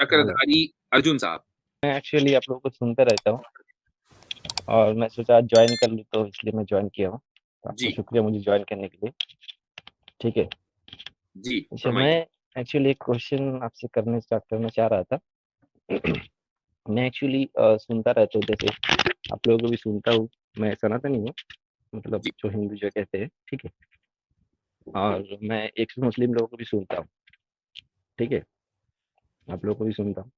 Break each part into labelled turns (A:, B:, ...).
A: Hello.
B: चक्रधारी अर्जुन साहब।
A: मैं actually आप लोगों को सुनता रहता हूँ और मैं सोचा आज ज्वाइन कर लूँ, तो इसलिए मैं ज्वाइन किया हूँ। तो आपका
B: जी,
A: शुक्रिया मुझे ज्वाइन करने के लिए। ठीक है।
B: जी,
A: अच्छा, मैं
B: फरमाइए।
A: एक्चुअली एक क्वेश्चन आपसे करने स्टार्ट करना चाह रहा था। मैं एक्चुअली सुनता रहता हूँ, जैसे आप लोगों को भी सुनता हूँ। मैं सनातनी हूँ, मतलब
B: जी,
A: जो हिंदू जो कहते हैं, ठीक है। और मैं एक मुस्लिम लोगों को भी सुनता हूँ, ठीक है। आप लोगों को भी सुनता हूँ।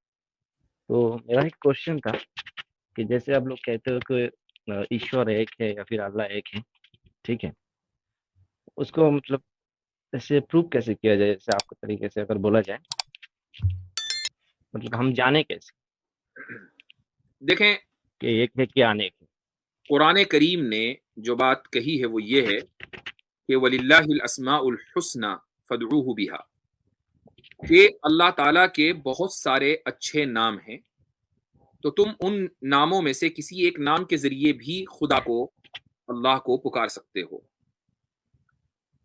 A: तो मेरा एक क्वेश्चन था कि जैसे आप लोग कहते हो कि ईश्वर एक है या फिर अल्लाह एक है, ठीक है। उसको मतलब ऐसे प्रूव कैसे किया जाए, जैसे आपके तरीके से अगर बोला जाए, मतलब हम जाने कैसे
B: देखें,
A: कि एक है कि अनेक है।
B: कुरान करीम ने जो बात कही है वो ये है कि वलिल्लाहिल अस्माउल हुस्ना फदऊहु बिहा, कि अल्लाह ताला के बहुत सारे अच्छे नाम हैं, तो तुम उन नामों में से किसी एक नाम के जरिए भी खुदा को, अल्लाह को पुकार सकते हो।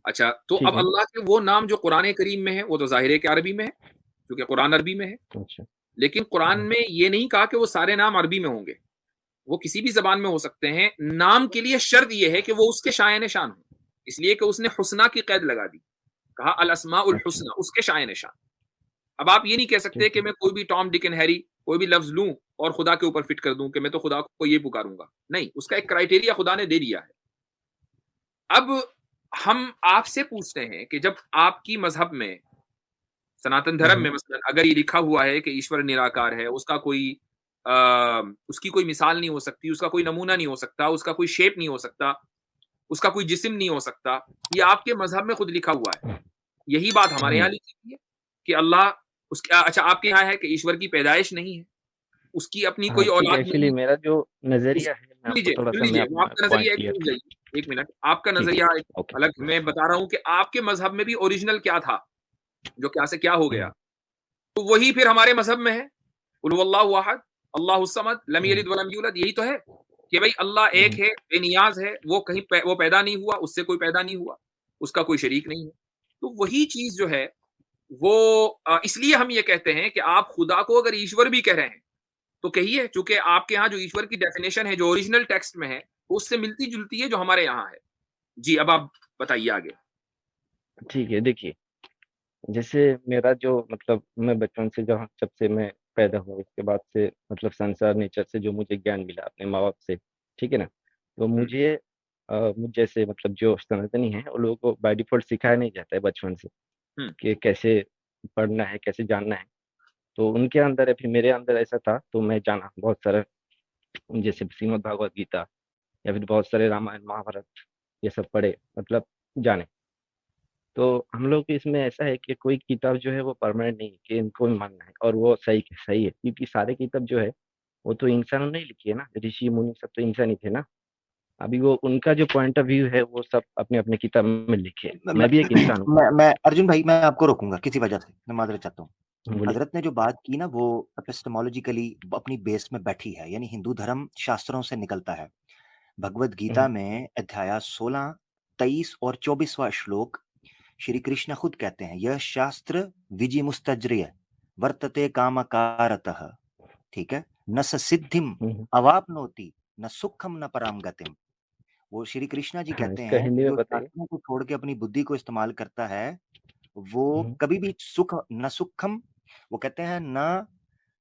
B: अच्छा, तो
A: ठीक
B: अब
A: है।
B: अल्लाह के वो नाम जो कुरान करीम में है वो तो जाहिर है कि अरबी में है, क्योंकि कुरान अरबी में है।
A: अच्छा।
B: लेकिन कुरान
A: हम्म,
B: में ये नहीं कहा कि वो सारे नाम अरबी में होंगे, वो किसी भी जबान में हो सकते हैं। नाम के लिए शर्त यह है कि वो उसके शायन शान हो, इसलिए कि उसने हुस्ना की कैद लगा दी, कहा अल अस्माउल
A: अच्छा।
B: हुस्ना, उसके शायन शान। अब आप ये नहीं कह सकते
A: ठीक
B: कि
A: है।
B: मैं कोई भी टॉम डिक एंड हैरी कोई भी लफ्ज लूं और खुदा के ऊपर फिट कर दूं कि मैं तो खुदा को ये पुकारूंगा। नहीं, उसका एक क्राइटेरिया खुदा ने दे दिया है। अब हम आपसे पूछते हैं कि जब आपकी मजहब में, सनातन धर्म
A: हम्म,
B: में मसलन अगर ये लिखा हुआ है कि ईश्वर निराकार है, उसका कोई उसकी कोई मिसाल नहीं हो सकती, उसका कोई नमूना नहीं हो सकता, उसका कोई शेप नहीं हो सकता, उसका कोई जिस्म नहीं हो सकता, ये आपके मजहब में खुद लिखा हुआ है। यही बात हमारे यहाँ लिखी हुई है कि अल्लाह, उसके अच्छा आपके यहाँ है कि ईश्वर की पैदाइश नहीं है, उसकी अपनी कोई
A: हाँ ठीक है।
B: औलाद नहीं
A: एक्चुअली
B: है।
A: मेरा जो नज़रिया है, मैं
B: सुन
A: आपको
B: लीजिए,
A: थोड़ा
B: सुन
A: सा मैं
B: लीजिए, वो
A: अपना
B: आपका
A: पॉइंट
B: नजरिया एक
A: क्लियर
B: मिनट
A: कर।
B: जाइए, एक मिनट, आपका
A: ठीक है।
B: नजरिया
A: ओके।
B: अलग, मैं बता रहा हूँ कि आपके मजहब में भी ओरिजिनल क्या था, जो क्या से क्या हो गया,
A: हम्म,
B: तो वही फिर हमारे मजहब में है। कुल हुवल्लाहु अहद, अल्लाहु समद, लम
A: हम्म,
B: यलिद वलम यूलद, यही तो है कि भाई अल्लाह एक
A: हम्म,
B: है, बेनियाज है, वो कहीं वो पैदा नहीं हुआ, उससे कोई पैदा नहीं हुआ, उसका कोई शरीक नहीं है। तो वही चीज जो है वो इसलिए हम ये कहते हैं कि आप खुदा को अगर ईश्वर भी कह रहे हैं तो कहिए, चूंकि आपके यहाँ जो ईश्वर की डेफिनेशन है जो ओरिजिनल टेक्स्ट में है वो उससे मिलती जुलती है जो हमारे यहाँ है। जी, अब आप बताइए आगे।
A: ठीक है। देखिए, जैसे मेरा जो मतलब मैं बचपन से जहाँ जब से मैं पैदा हुआ, उसके बाद से मतलब संसार नेचर से जो मुझे ज्ञान मिला अपने माँ बाप से, ठीक है ना। तो
B: हम्म,
A: मुझे मुझ जैसे मतलब जो सनातनी है उन लोगों को बाय डिफॉल्ट सिखाया नहीं जाता है बचपन से
B: हम्म,
A: कि कैसे पढ़ना है, कैसे जानना है। तो उनके अंदर है, फिर मेरे अंदर ऐसा था, तो मैं जाना बहुत सारा, जैसे श्रीमद् भागवत गीता या फिर बहुत सारे रामायण महाभारत, ये सब पढ़े, मतलब जाने। तो हम लोग के इसमें ऐसा है कि कोई किताब जो है वो परमानेंट नहीं है कि इनको ही मानना है और वो सही सही है, क्योंकि सारे किताब जो है वो तो इंसानों ने ही लिखी है ना। ऋषि मुनि सब तो इंसान ही थे ना। अभी वो उनका जो पॉइंट ऑफ व्यू है वो सब अपने अपने किताब में लिखे हैं।
C: मैं,
A: मैं भी एक इंसान हूँ।
C: मैं अर्जुन भाई, मैं आपको रोकूंगा किसी वजह से, मैं माजरत चाहता हूँ।
A: बोलिए।
C: हजरत ने जो बात की ना वो एपिस्टेमोलॉजिकली अपनी बेस में बैठी है, यानी हिंदू धर्म शास्त्रों से निकलता है। भगवत गीता
A: हम्म,
C: में अध्याय 16, 23 और 24वां श्लोक, श्री कृष्ण खुद कहते हैं, यह शास्त्र विजि मुस्तज्रिय वर्तते कामकारतः, ठीक है, न स सिद्धिम
A: हम्म।
C: अवाप्नोति न सुखम न पराम गतिम। वो श्री कृष्णा जी
A: हाँ,
C: कहते
A: इसका
C: हैं
A: हिंदी में
C: जो
A: बताइए।
C: शास्त्रों को छोड़ के अपनी बुद्धि को इस्तेमाल करता है वो
A: हम्म,
C: कभी भी सुख न सुखम, वो कहते हैं न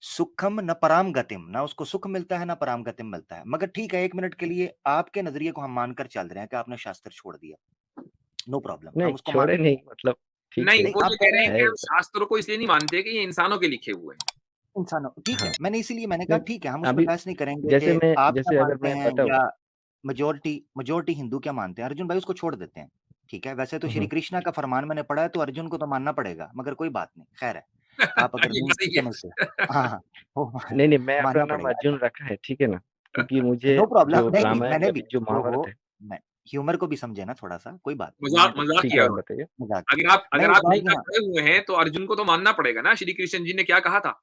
C: सुखम न पराम गतिम, ना उसको सुख मिलता है ना पराम गतिम मिलता है। मगर ठीक है, एक मिनट के लिए आपके नजरिए को हम मानकर चल रहे हैं कि आपने शास्त्र छोड़ दिया, नो प्रॉब्लम,
A: नहीं
C: हम उसको मान
A: छोड़े नहीं, मतलब ठीक
B: नहीं,
A: है।
C: नहीं,
B: वो
C: आप
B: ये
C: कह
B: कह रहे
C: रहे
B: हैं
C: हैं
B: कि
A: है।
B: हम शास्त्रों को इसलिए नहीं मानते कि ये इंसानों के लिखे हुए हैं।
C: इंसानों, ठीक
A: हाँ।
C: है, मैंने इसीलिए मैंने कहा
A: नहीं,
C: ठीक है, हम उस पर
A: अभी
C: बहस नहीं करेंगे
A: जैसे
C: कि
A: मैं,
C: आप क्या
A: जैसे अगर
C: मानते
A: मैं
C: हैं
A: बताऊं।
C: या मेजोरिटी मेजोरिटी हिंदू क्या मानते हैं। अर्जुन भाई उसको छोड़ देते हैं, ठीक है। वैसे तो श्री
A: हम्म,
C: कृष्णा का फरमान मैंने पढ़ा है, तो अर्जुन को तो मानना पड़ेगा, मगर कोई बात नहीं, खैर है। आप अगर
B: ये
C: नहीं
B: भी
C: भी
B: सही
C: समझते,
B: है।
C: हाँ हाँ, वो
A: नहीं नहीं, मैं अपना
C: मानना
A: नाम
C: पड़ेगा।
A: अर्जुन रखा है, ठीक है ना। क्योंकि मुझे
C: नो प्रॉब्लम,
A: जो
C: नहीं नहीं,
A: रामायण
C: मैंने
A: या
C: भी,
A: फिर जो
C: ओहो,
A: महाभारत है।
C: मैं ह्यूमर को भी समझे ना थोड़ा सा, कोई बात नहीं, मैं
B: मजाक
C: तो
B: मजाक
A: ठीक
B: किया
A: है, आप
B: उन्होंने।
A: बताइए।
C: मजाक,
B: अगर
C: मैं
B: आप
C: इतना ही
B: मिलकर
C: हाँ।
B: खड़े हुए हैं तो अर्जुन को तो मानना पड़ेगा ना, श्री कृष्ण जी ने क्या कहा था।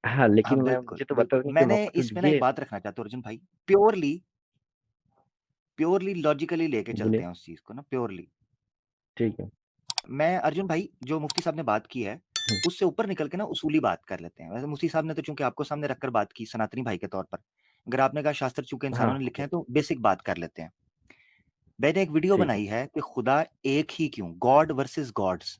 A: हाँ,
C: हाँ
A: लेकिन मैं,
C: बिल्कुल
A: मुझे तो बता
C: बिल्कुल,
A: देने की
C: मैंने
A: मकसद
C: इसमें ना एक
A: ये।
C: बात रखना चाहता हूँ अर्जुन भाई, प्योरली प्योरली लॉजिकली लेके चलते
A: बोलिए।
C: हैं उस चीज को ना, प्योरली।
A: ठीक है।
C: मैं अर्जुन भाई, जो मुफ्ती साहब ने बात की है उससे ऊपर निकल के ना उसूली बात कर लेते हैं। वैसे मुफ्ती साहब ने तो चूंकि आपको सामने रखकर बात की सनातनी भाई के तौर पर, अगर आपने कहा शास्त्र चूंकि इंसानों
A: हाँ
C: ने लिखे हैं तो बेसिक बात कर लेते हैं। मैंने एक वीडियो
A: ठीक है
C: बनाई है कि खुदा एक ही क्यों, गॉड वर्सेस गॉड्स।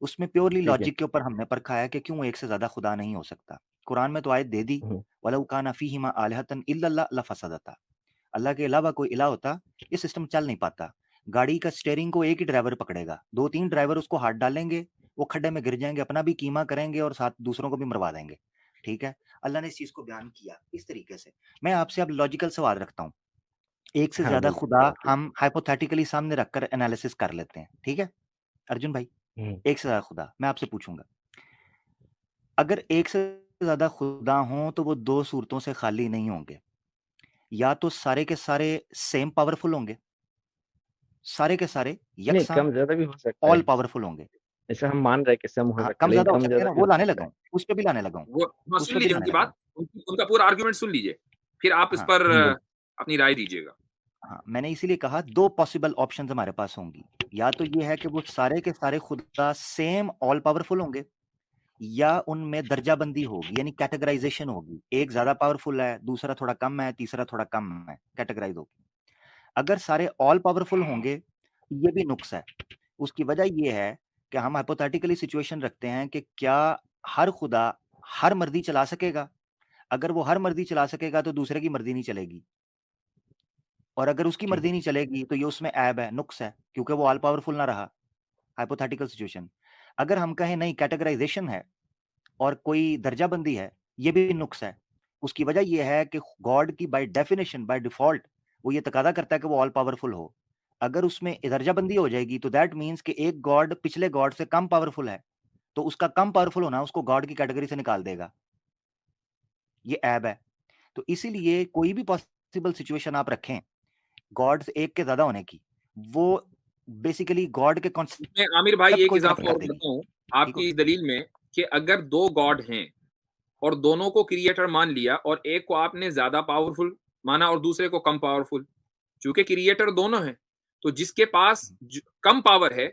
C: उसमें प्योरली
A: ठीक है।
C: लॉजिक के ऊपर हमने परखा है कि क्यों एक से ज्यादा खुदा नहीं हो सकता। कुरान में तो आयत दे दी, वलौ काना फीहिमा आलिहतन इल्लल्लाह लफसदता। अल्लाह के अलावा कोई इलाह होता ये सिस्टम चल नहीं पाता। गाड़ी का स्टेयरिंग को एक ही ड्राइवर पकड़ेगा, 2-3 ड्राइवर उसको हाथ डालेंगे, वो खड्डे में गिर जाएंगे, अपना भी कीमा करेंगे और साथ दूसरों को भी मरवा देंगे। ठीक है, अल्लाह ने इस चीज को बयान किया इस तरीके से। मैं आपसे अब लॉजिकल सवाल रखता हूँ, एक से
A: हाँ
C: ज्यादा
A: बोलिए।
C: खुदा हम हाइपोथेटिकली सामने रखकर एनालिसिस कर लेते हैं। ठीक है अर्जुन भाई, एक से ज्यादा खुदा मैं आपसे पूछूंगा, अगर एक से ज्यादा खुदा हों तो वो दो सूरतों से खाली नहीं होंगे। या तो सारे के सारे सेम पावरफुल होंगे, सारे के सारे
A: नहीं,
C: यकसां
A: कम ज्यादा भी हो सकता
C: ऑल
A: है।
C: पावरफुल होंगे।
A: जैसे हम मान रहे हैं कि सम हो
C: हाँ
A: सकता है,
C: कम
A: लेकिन
C: ज्यादा हो
A: कम
C: सकते हैं
A: ज्यादा
C: ना,
A: भी
C: वो
A: हो
C: लाने
A: सकता
C: लगा
A: है।
C: हूं, उस पे भी लाने लगा हूं,
B: वो हाँ,
C: उस
B: सुन
C: पे भी
B: लीजिए
C: लाने
B: उनकी
C: लगा
B: बात,
C: हूं।
B: उनका पूरा आर्गुमेंट सुन लीजिए, फिर आप इस
C: हाँ
B: पर
A: बोल।
B: अपनी राय दीजिएगा।
C: हाँ मैंने इसीलिए कहा दो पॉसिबल ऑप्शंस हमारे पास होंगी, या तो ये है कि वो सारे के सारे खुदा सेम ऑल पावरफुल होंगे, या उनमें दर्जाबंदी होगी यानी कैटेगराइजेशन होगी, एक ज्यादा पावरफुल है, दूसरा थोड़ा कम है, तीसरा थोड़ा कम है, कैटेगराइज होगी। अगर सारे ऑल पावरफुल होंगे ये भी नुक्स है। उसकी वजह ये है कि हम हाइपोथेटिकली सिचुएशन रखते हैं कि क्या हर खुदा हर मर्जी चला सकेगा। अगर वो हर मर्जी चला सकेगा तो दूसरे की मर्जी नहीं चलेगी, और अगर उसकी
A: ठीक
C: मर्जी
A: है।
C: नहीं चलेगी तो ये उसमें ऐब है, नुक्स है, क्योंकि वो ऑल पावरफुल ना रहा। Hypothetical situation. अगर हम कहें नहीं कैटेगराइजेशन है और कोई दर्जाबंदी है, ये भी नुक्स है। उसकी वजह यह है कि गॉड की बाय डेफिनेशन बाय डिफॉल्ट वो ये तकादा करता है कि वो ऑल पावरफुल हो। अगर उसमें दर्जाबंदी हो जाएगी तो दैट मीन्स कि एक गॉड पिछले गॉड से कम पावरफुल है, तो उसका कम पावरफुल होना उसको गॉड की कैटेगरी से निकाल देगा। ये ऐब है। तो इसीलिए कोई भी पॉसिबल सिचुएशन आप रखें गॉड्स एक के ज्यादा होने की, वो बेसिकली गॉड के
B: इसमें आमिर भाई
C: कॉन्सेप्ट
B: एक
C: को ही खत्म
B: इजाफा
C: कर
B: और
C: देगी।
B: करता हूँ
C: ठीक हो
B: आपकी इस दलील में, कि अगर दो गॉड हैं और दोनों को क्रिएटर मान लिया और एक को आपने ज्यादा पावरफुल माना और दूसरे को कम पावरफुल, चूंकि क्रिएटर दोनों हैं, तो जिसके पास कम पावर है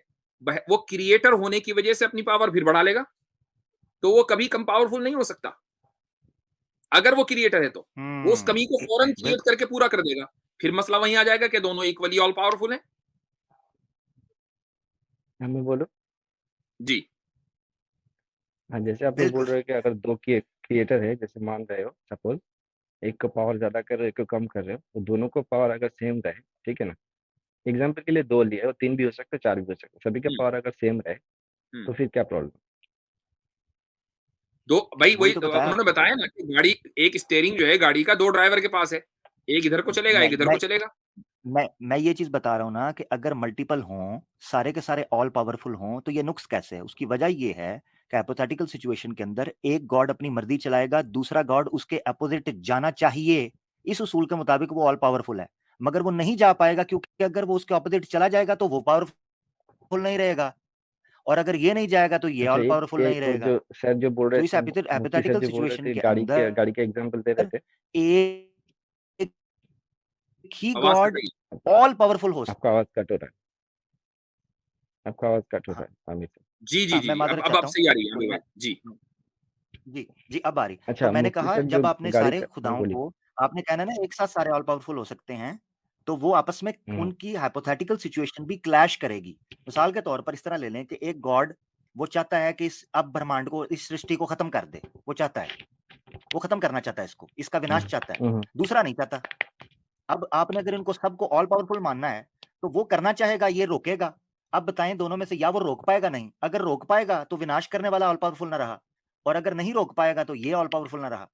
B: वो क्रिएटर होने की वजह से अपनी पावर फिर बढ़ा लेगा, तो वो कभी कम पावरफुल नहीं हो सकता। अगर वो क्रिएटर है तो वो उस कमी को फौरन क्रिएट
C: बिल्कुल।
B: करके पूरा कर देगा, फिर मसला वहीं आ जाएगा कि दोनों इक्वली ऑल पावरफुल हैं।
A: हमें बोलो।
B: जी
A: हाँ, जैसे आप लोग बोल
C: बिल्कुल
A: रहे हो कि अगर दो क्रिएटर है, जैसे मान रहे हो सपोज, एक को पावर ज्यादा कर रहे हो, एक को कम कर रहे हो, तो दोनों को पावर अगर सेम रहे, ठीक है ना, एग्जाम्पल के लिए दो लिए और तीन भी हो सकते, चार भी हो सकते, सभी के
B: हम्म,
A: पावर अगर सेम रहे
B: हम्म।
A: तो फिर क्या प्रॉब्लम?
B: दो भाई वही
C: वही तो बताया
B: उन्होंने
C: आपको।
B: बताया ना कि गाड़ी, एक स्टेयरिंग जो है गाड़ी का दो ड्राइवर के पास है, एक इधर को चलेगा
C: मैं
B: एक इधर
C: मैं
B: को चलेगा।
C: मैं ये चीज बता रहा हूं ना कि अगर मल्टीपल हों, सारे के सारे ऑल पावरफुल हों, तो ये नुक्स कैसे है। उसकी वजह ये है कि हाइपोथेटिकल सिचुएशन के अंदर एक गॉड अपनी मर्जी चलाएगा, दूसरा गॉड उसके अपोजिट जाना चाहिए, इस उसूल के मुताबिक वो ऑल पावरफुल है, मगर वो नहीं जा पाएगा क्योंकि अगर वो उसके अपोजिट चला जाएगा तो वो पावरफुल नहीं रहेगा, और अगर ये नहीं जाएगा तो ये
A: अच्छा,
C: ऑल
A: एक
C: पावरफुल नहीं
A: एक वो
C: रहेगा।
A: जो सर जो बोल रहे
C: तो इस
A: थे, मुफ्ती सर
C: हाइपोथेटिकल
A: जो बोल रहे
C: सिचुएशन
A: थे,
C: के
A: गाड़ी
C: अंदर
A: का एग्जाम्पल दे रहे थे।
C: एक ही
B: आवाज कट
C: गॉड
B: रही है।
C: ऑल पावरफुल हो
A: आपका आवाज कट हो रहा है, आपका आवाज कट हो रहा
C: हाँ
A: है आमिर सर।
B: जी जी
C: हाँ
B: जी,
C: मैं माजरत
B: अब
C: चाहता हूँ,
B: सही आ रही है
C: कोई
B: आमिर भाई
C: बात।
B: जी।
C: जी जी अब आ रही। तो
A: अच्छा,
C: मैंने
A: मुफ्ती
C: कहा
A: सर जो
C: जब आपने
A: गाड़ी
C: सारे
A: का, हाँ
C: खुदाओं
A: बोलिए।
C: को, आपने कहना ना एक साथ सारे ऑल पावरफुल हो सकते हैं, तो वो आपस में
A: हम्म
C: उनकी हाइपोथेटिकल सिचुएशन भी क्लैश करेगी। मिसाल के तौर पर इस तरह ले लें कि एक गॉड वो चाहता है कि इस अब ब्रह्मांड को, इस सृष्टि को खत्म कर दे, वो चाहता है, वो खत्म करना चाहता है, इसको, इसका विनाश
A: हम्म
C: चाहता है,
A: हम्म
C: दूसरा नहीं चाहता। अब आपने अगर इनको सबको ऑल पावरफुल मानना है तो वो करना चाहेगा, ये रोकेगा। अब बताएं दोनों में से या वो रोक पाएगा, नहीं, अगर रोक पाएगा तो विनाश करने वाला ऑल पावरफुल ना रहा, और अगर नहीं रोक पाएगा तो ये ऑल पावरफुल ना रहा।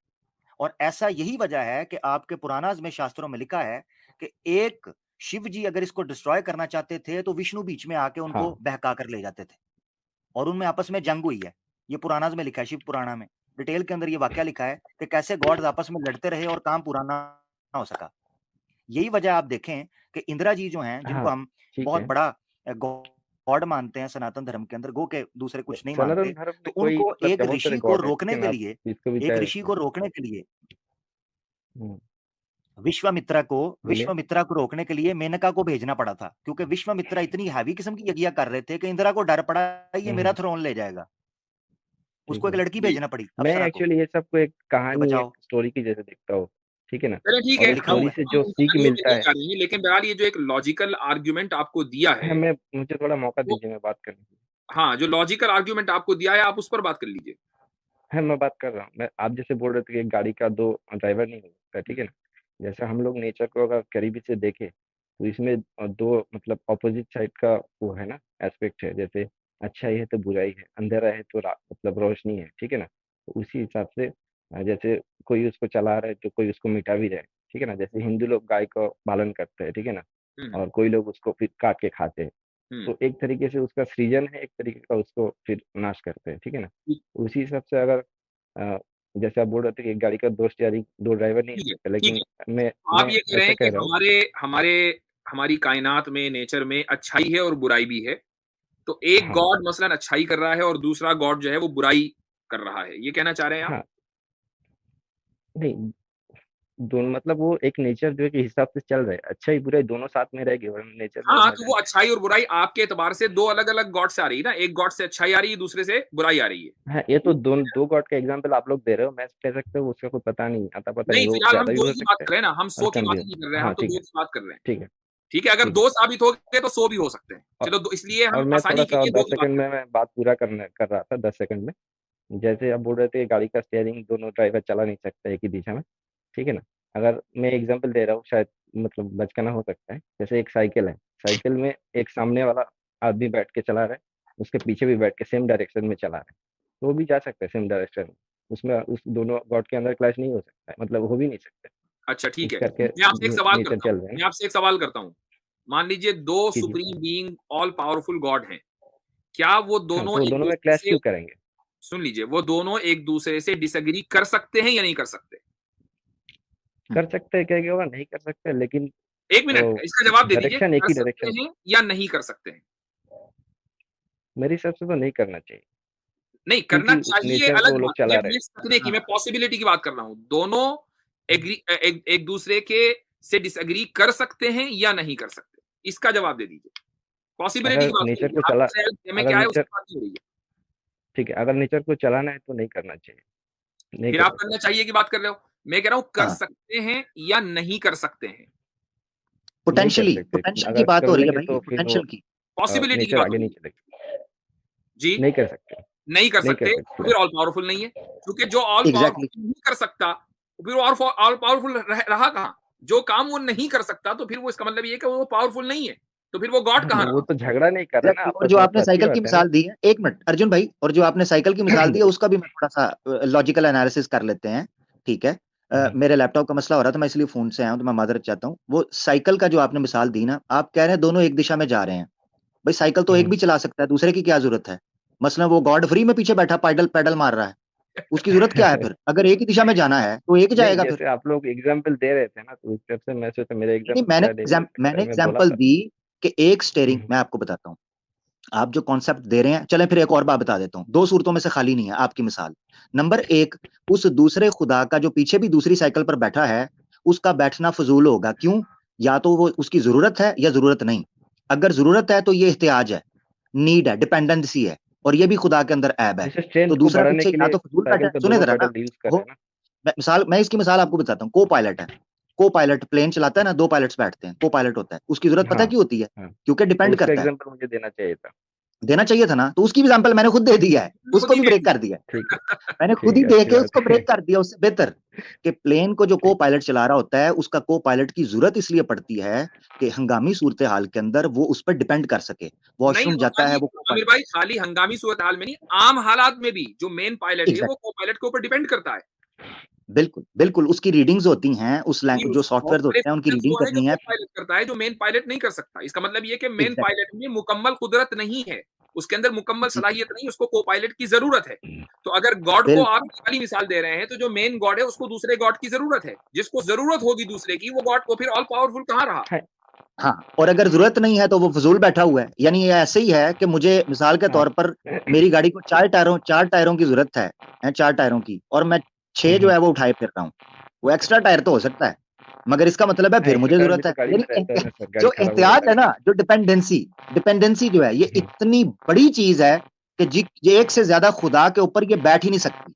C: और ऐसा यही वजह है कि आपके पुराना में शास्त्रों में लिखा है कि एक शिव जी अगर इसको डिस्ट्रॉय करना चाहते थे तो विष्णु बीच में आके उनको
A: हाँ
C: बहका कर ले जाते थे, और उनमें आपस में जंग हुई है। ये पुराना में लिखा है, शिव पुराणा में डिटेल के अंदर ये वाक्य लिखा है कि कैसे गॉड्स आपस में लड़ते रहे और काम पूरा ना हो सका। यही वजह आप देखें कि इंदिरा जी जो हैं, जिनको
A: हाँ
C: हम
A: ठीक
C: बहुत
A: है।
C: बड़ा गॉड मानते हैं सनातन धर्म के अंदर, गो के दूसरे
A: तो
C: कुछ नहीं
A: सनातन
C: मानते,
A: धर्म
C: तो
A: में कोई
C: उनको
A: मतलब
C: एक
A: क्या, बहुत सारे
C: ऋषि को
A: गॉड है, ठीक
C: रोकने
A: है ना,
C: के
A: आप
C: लिए,
A: इसको भी
C: एक
A: चाहे।
C: ऋषि को रोकने के लिए
A: हम्म, बोलिए।
C: विश्वामित्रा को रोकने के लिए मेनका को भेजना पड़ा था, क्योंकि विश्वामित्रा इतनी हैवी किस्म की यज्ञ कर रहे थे कि इंदिरा को डर पड़ा ये मेरा
A: हम्म
C: थ्रोन ले जाएगा। उसको एक लड़की
A: जी
C: भेजना पड़ी
A: मैं
C: अप्सरा को
A: एक्चुअली ये सबको एक
C: कि
A: कहानी, एक
C: बचाओ,
A: स्टोरी की जैसे देखता हूँ, ठीक है ना।
B: चलिए ठीक
A: और
B: है,
A: इस
C: लिखा
B: हम
C: हुआ
A: स्टोरी
C: है।
A: से
B: हम
A: जो
B: उन
A: सीख
B: कहानियों पे
A: मिलता
B: नहीं
A: है,
B: जा रहे हैं, लेकिन बहरहाल ये जो एक लॉजिकल आर्ग्यूमेंट आपको दिया
A: है
B: है,
A: मैं मुझे थोड़ा मौका
B: वो
A: दीजिए मैं बात करने की।
B: हाँ, जो लॉजिकल आर्ग्यूमेंट आपको दिया है, आप उस पर बात कर लीजिए।
A: है मैं बात कर रहा हूँ, मैं आप जैसे बोल रहे थे कि एक गाड़ी का दो ड्राइवर नहीं हो सकता, ठीक है ना। जैसे हम लोग नेचर को अगर करीबी से देखें तो इसमें दो मतलब अपोजिट साइड का वो है ना एस्पेक्ट है। जैसे अच्छाई है तो बुराई है, अंधेरा है तो मतलब रोशनी है, ठीक है ना। तो उसी हिसाब से जैसे कोई उसको चला रहा है तो कोई उसको मिटा भी रहा है, ठीक है ना। जैसे हिंदू लोग गाय का पालन करते हैं, ठीक है ना,
B: हम्म
A: और कोई लोग उसको फिर काट के खाते हैं।
B: हम्म
A: तो एक तरीके से उसका सृजन है, एक तरीके का उसको फिर नाश करते हैं, ठीक है ना।
B: ठीक
A: उसी हिसाब से अगर अ, जैसे आप बोल रहे थे कि एक गाड़ी का दो स्टीयरिंग दो ड्राइवर नहीं हो
B: ठीक है,
A: सकते,
B: ठीक
A: लेकिन
B: है। तो आप
A: मैं
B: ये कह रहे
A: ऐसा
B: हैं कि
A: कह रहा हूँ।
B: हमारे हमारे हमारी कायनात में, नेचर में अच्छाई है और बुराई भी है। तो एक
A: हाँ
B: गॉड मसलन अच्छाई कर रहा है और दूसरा गॉड जो है वो बुराई कर रहा है, ये कहना चाह रहे हैं आप?
A: हाँ नहीं, दोनों मतलब वो एक नेचर जो है कि हिसाब से चल रहे हैं, अच्छा ही बुरा ही दोनों साथ में रहेगी, और नेचर में वो
B: हाँ, तो
A: मजा
B: वो
A: नहीं
B: अच्छाई और बुराई आपके एतबार से दो अलग अलग गॉड से आ रही है ना, एक गॉड से अच्छाई आ रही है, दूसरे से बुराई आ रही है।
A: आएगा। हाँ ये तो दो गॉड का एग्जांपल आप लोग दे रहे हो, मैं कह सकता हूँ उसका कोई पता नहीं आता, पता नहीं
B: नहीं,
A: वो
B: फिलहाल हम
A: ज्यादा भी
B: दो
A: हो
B: की बात
A: सकता है
B: कर रहे हैं ना, हम
A: और
B: 100 की
A: कम भी
B: बात
A: हो
B: नहीं कर
A: सकता
B: रहे
A: है।
B: हैं, हम
A: हाँ
B: तो
A: ठीक
B: दो
A: है,
B: की बात कर रहे हैं।
A: ठीक है,
B: ठीक है, अगर
A: ठीक है।
B: दो साबित हो गए तो 100 भी हो सकते हैं।
A: और,
B: चलो इसलिए
A: और
B: हम
A: मैं थोड़ा
B: आसानी के
A: सा और
B: लिए दो
A: दस
B: की बात
A: सेकंड
B: कर
A: में मैं बात पूरा कर रहा था 10 सेकंड में। जैसे आप बोल रहे थे गाड़ी का स्टीयरिंग दोनों ड्राइवर चला नहीं सकता एक ही दिशा में, ठीक है ना। अगर मैं एग्जांपल दे रहा हूँ, शायद मतलब बचकाना हो सकता है। जैसे एक साइकिल है, साइकिल में एक सामने वाला आदमी बैठ के चला रहा है, उसके पीछे भी बैठ के सेम डायरेक्शन में चला रहा है, तो वो भी जा सकता है सेम डायरेक्शन में। उसमें उस दोनों गॉड के अंदर क्लैश नहीं हो सकता है, मतलब हो भी नहीं सकता।
B: अच्छा ठीक
A: इस
B: है,
A: करके
B: मैं आपसे एक सवाल
A: नेचर
B: करता हूँ,
A: चल रहे हैं
B: मैं
A: ना।
B: आपसे एक सवाल करता हूँ। मान लीजिए दो
A: कीजिए।
B: Supreme being all powerful God हैं, क्या वो
A: हाँ
B: दोनों
A: तो
B: एक
A: दोनों में
B: दूसरे
A: क्लैश
B: से,
A: क्यों करेंगे?
B: सुन लीजिए, वो दोनों एक दूसरे से डिसएग्री कर सकते हैं या नहीं कर सकते?
A: कर सकते हैं, क्या क्या होगा, नहीं कर सकते, लेकिन
B: एक मिनट, इसका जवाब दे दीजिए,
A: डायरेक्शन एक
B: कर
A: ही
B: सकते
A: डायरेक्शन।
B: हैं या नहीं कर सकते हैं?
A: मेरे हिसाब से तो नहीं करना चाहिए,
B: नहीं, करना
A: क्योंकि उस
B: चाहिए
A: नेचर को
B: अलग
A: वो लोग
B: बात है,
A: चला रहे
B: मैं सकने की,
C: हाँ,
B: मैं पॉसिबिलिटी की बात कर रहा हूं। दोनों एग्री एक दूसरे के से डिसएग्री कर सकते हैं या नहीं कर सकते, इसका जवाब दे दीजिए।
A: हैं।
B: पॉसिबिलिटी की
A: अगर
B: बात हो
A: नेचर
B: रही
A: को
B: है,
A: चला
B: आपकी सेल्फ में
A: अगर
B: क्या है
A: नेचर
B: उसकी बात नहीं हो रही है।
A: ठीक है, अगर नेचर को चलाना है तो नहीं करना चाहिए, नहीं
B: फिर
A: कर
B: आप
A: सकते।
B: करना चाहिए की बात कर रहे हो, मैं कह रहा हूं कर
C: हाँ,
B: सकते हैं या नहीं कर सकते हैं,
A: नहीं कर
C: पोटेंशियली
A: सकते,
C: पोटेंशियल की
A: अगर
C: बात
A: कर
C: हो रही है
A: लेंगे
C: भाई,
A: तो फिर वो
C: पोटेंशियल की।
B: पॉसिबिलिटी की
A: नेचर
B: बात हो
A: आगे
B: रही
A: नहीं
B: है
A: चलेगी।
B: जी।
A: नहीं कर सकते,
B: नहीं कर
A: नहीं कर
B: सकते तो
A: सकते।
B: फिर ऑल पावरफुल नहीं है, क्योंकि जो ऑल
C: एग्जैक्टली,
B: पावरफुल नहीं कर सकता तो फिर वो ऑल पावरफुल रहा कहां? जो काम वो नहीं कर सकता तो फिर वो, इसका मतलब ये है कि वो पावरफुल नहीं है, तो फिर वो गॉड
A: हाँ
B: कहां
A: वो
B: रहा?
A: तो झगड़ा नहीं कर रहे ना
C: एग्जैक्टली। और
A: आपस
C: जो
A: में, तो
C: आपने
A: अच्छी
C: साइकिल की
A: बात है ना।
C: मिसाल दी है, एक मिनट अर्जुन भाई, और जो आपने साइकिल की मिसाल दी है उसका भी मैं थोड़ा सा लॉजिकल एनालिसिस कर लेते हैं, ठीक है। मेरे लैपटॉप का मसला हो रहा था, मैं इसलिए फोन से आया हूं, तो मैं माजरत चाहता हूँ। वो साइकिल का जो आपने मिसाल दी ना, आप कह रहे हैं दोनों एक दिशा में जा रहे हैं। भाई साइकिल तो एक भी चला सकता है, दूसरे की क्या जरूरत है? मसलन वो गॉड फ्री में पीछे बैठा पैडल पैडल मार रहा है, उसकी जरूरत क्या है फिर? अगर एक ही दिशा में जाना है तो एक
A: नहीं
C: जाएगा फिर।
A: जैसे आप लोग एग्जाम्पल दे रहे थे ना, तो उस तरफ से मैं सोचा मेरे
C: नहीं नहीं,
A: एग्जाम्पल शायद
C: मैंने
A: मैं बोला
C: एग्जाम्पल
A: था।
C: दी कि एक स्टेयरिंग,
A: हम्म,
C: मैं आपको बताता हूँ, आप जो कॉन्सेप्ट दे रहे हैं, चलें फिर एक और बात बता देता हूँ, दो सूरतों में से खाली नहीं है आपकी मिसाल। नंबर एक, उस दूसरे खुदा का जो पीछे भी दूसरी साइकिल पर बैठा है, उसका बैठना फजूल होगा, क्यों? या तो वो उसकी जरूरत है या जरूरत नहीं। अगर जरूरत है तो ये एहतियाज है, नीड है, डिपेंडेंसी है, और ये भी खुदा के अंदर ऐब है।
A: जैसे स्ट्रेंथ
C: तो
A: को
C: दूसरा
A: बढ़ाने
C: पीछे
A: के
C: या
A: लिए
C: तो फजूल बैठा
A: साइकिल
C: है,
A: पे
C: सुने
A: दोनों
C: जरा ना,
A: पेडल यूज कर रहे
C: हो,
A: हैं ना।
C: मैं इसकी मिसाल आपको बताता हूँ। को पायलट है, को पायलट प्लेन चलाता है ना, दो पायलट्स बैठते हैं, को पायलट होता है, उसकी जरूरत पता
A: हाँ
C: है क्यों होती है?
A: हाँ,
C: क्योंकि
A: तो
C: डिपेंड
A: उसका
C: करता है।
A: एग्जाम्पल मुझे देना चाहिए था।
C: देना चाहिए था ना, तो उसकी एग्जांपल मैंने खुद दे दिया है,
B: खुद
C: उसको
B: ही
C: भी
B: दे
C: ब्रेक
B: दी।
C: कर दिया है।
A: ठीक है,
C: मैंने खुद
A: ठीक
C: ही
A: है,
C: दे
A: अच्छी
C: के
A: बात
C: उसको
A: है।
C: ब्रेक कर दिया, उससे बेहतर कि प्लेन को जो को
A: ठीक,
C: पायलट चला रहा होता है, उसका को पायलट की जरूरत इसलिए पड़ती है कि हंगामी सूरत हाल के अंदर वो उस पर डिपेंड कर सके।
B: नहीं
C: वॉशरूम जाता है
B: खाली,
C: वो को
B: आमिर
C: पायलट।
B: भाई, खाली हंगामी सूरत हाल में नहीं, आम हालात में भी जो मेन पायलट है वो
C: एग्जैक्ट,
B: को पायलट के ऊपर डिपेंड करता है।
C: बिल्कुल बिल्कुल, उसकी रीडिंग्स होती हैं, उस
B: नहीं,
C: लैंग्वेज जो
B: बहुत
C: सॉफ्टवेयर
B: सारे
C: होते हैं उनकी
B: फंक्शंस
C: रीडिंग
B: वो है जो
C: करनी है।
B: को पायलट करता है, जो मेन पायलट नहीं कर सकता। इसका मतलब ये कि मेन
C: एग्जैक्ट,
B: पायलट में मुकम्मल कुदरत नहीं है, उसके अंदर मुकम्मल
C: जी
B: सलाहियत नहीं, उसको को पायलट की जरूरत है। तो अगर गॉड को आप
C: बिल्कुल।
B: वाली मिसाल दे रहे हैं, तो जो मेन गॉड है उसको दूसरे गॉड की जरूरत है, जिसको जरूरत होगी दूसरे की, वो गॉड को फिर ऑल पावरफुल कहाँ रहा?
A: हाँ
C: हाँ, और अगर जरूरत नहीं है तो वो फजूल बैठा हुआ है। यानी ये ऐसे ही है कि मुझे मिसाल के
A: हाँ।
C: तौर पर मेरी गाड़ी को चार टायरों की जरूरत है, चार टायरों की, और मैं 6 जो
A: हम्म,
C: है वो उठाए फिर रहा हूँ। वो एक्स्ट्रा टायर तो हो सकता है, मगर इसका मतलब है
A: हाँ
C: फिर मुझे
A: एक्स्ट्रा टायर भी
C: जरूरत
A: तो
C: है।
A: गाड़ी में
C: यानी
A: रहता है ना सर, गाड़ी
C: जो
A: खराब हो
C: एहतियात
A: जाता
C: है
A: है।
C: ना, जो डिपेंडेंसी डिपेंडेंसी जो है, ये
A: हम्म,
C: इतनी बड़ी चीज है कि जी ये एक से ज्यादा खुदा के ऊपर ये बैठ ही नहीं सकती,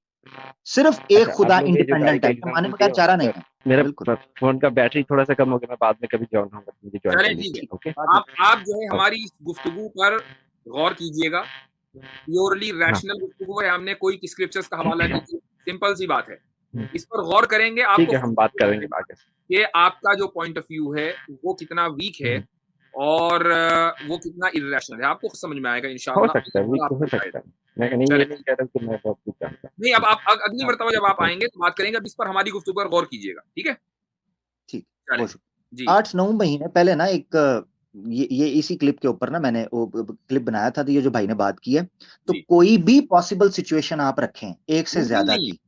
C: सिर्फ एक
A: अच्छा,
C: खुदा
A: आप लोग ये जो गाड़ी
C: इंडिपेंडेंट
A: का
C: है, इसके
A: एग्जाम्पल
C: मानने
A: दिए
C: बगैर चारा नहीं है।
A: मेरा
C: बिल्कुल
A: फोन का बैटरी थोड़ा सा कम हो गया, मैं बाद में कभी ज्वाइन होऊंगा, मुझे ज्वाइन
B: चले
A: कर
B: ठीक है,
A: लीजिए। ओके,
B: आप जो है हमारी इस गुफ्तगू पर गौर कीजिएगा, प्योरली
A: हाँ
B: रैशनल गुफ्तगू है, हमने कोई स्क्रिप्चर्स का हवाला नहीं किया, सिंपल सी बात है,
A: हम्म,
B: इस पर गौर करेंगे
A: ठीक
B: आपको
A: है, हम बात करेंगे आगे से।
B: कि आपका जो पॉइंट ऑफ व्यू है वो कितना वीक है और वो कितना इर्रेशनल है, आपको समझ में आएगा
A: हो
B: इंशाअल्लाह।
A: सकता है, वीक तो हो सकता है, मैं नहीं, ये
B: चले
A: नहीं कह रहा कि मैं बहुत कुछ जानता
B: नहीं, अब आप अगली
C: हाँ
B: मर्तबा जब आप आएंगे तो बात करेंगे, अब इस पर हमारी गुफ्तगू पर गौर कीजिएगा, ठीक है?
C: ठीक,
B: चले
C: बहुत
B: जी
C: 8-9 महीने पहले ना एक ये इसी क्लिप के ऊपर ना मैंने वो क्लिप बनाया था, तो ये जो भाई ने बात की है, तो
B: जी,
C: कोई भी पॉसिबल सिचुएशन आप रखें एक से
B: मुमकिन
C: ज्यादा
B: नहीं है।
C: की,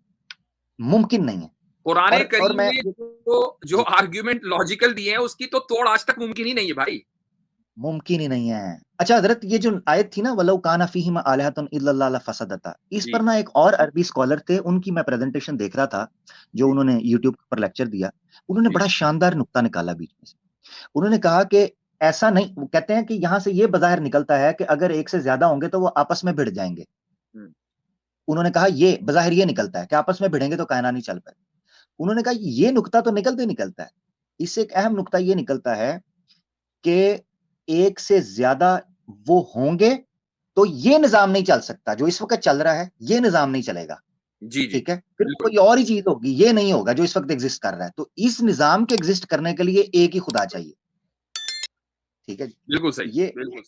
C: मुमकिन नहीं है।
B: कुराने
C: और
B: करीम
C: मैं
B: ने तो जो
C: जी,
B: आर्ग्यूमेंट लॉजिकल दिए हैं उसकी तो तोड़ आज तक मुमकिन ही नहीं है भाई।
C: मुमकिन ही नहीं है। अच्छा हजरत, ये जो आयत थी ना, वलौ काना फीहिमा आलिहतुन इल्लल्लाह लफसदता, इस
B: जी
C: पर ना एक और अरबी स्कॉलर थे, उनकी मैं प्रेजेंटेशन देख रहा था, जो
B: जी
C: उन्होंने यूट्यूब पर लेक्चर दिया। उन्होंने
B: जी
C: बड़ा शानदार नुक्ता निकाला बीच में से। उन्होंने कहा कि ऐसा नहीं, वो कहते हैं कि यहां से ये बाहर निकलता है कि अगर एक से ज्यादा होंगे तो वो आपस में भिड़ जाएंगे।
B: हम्म,
C: उन्होंने कहा ये बाहर ये निकलता है कि आपस में भिड़ेंगे तो कायनात नहीं चल पाए। उन्होंने कहा ये नुक्ता तो निकलते ही निकलता है, इससे एक अहम नुक्ता ये निकलता है कि एक से ज्यादा वो होंगे तो ये निजाम नहीं चल सकता, जो इस वक्त चल रहा है ये निजाम नहीं चलेगा।
B: जी जी
C: ठीक है, फिर
B: बिल्कुल
C: कोई और ही चीज होगी, ये नहीं होगा जो इस वक्त एग्जिस्ट कर रहा है। तो इस निजाम के एग्जिस्ट करने के लिए एक ही खुदा चाहिए। ठीक है,
B: बिल्कुल सही
C: ये
B: बिल्कुल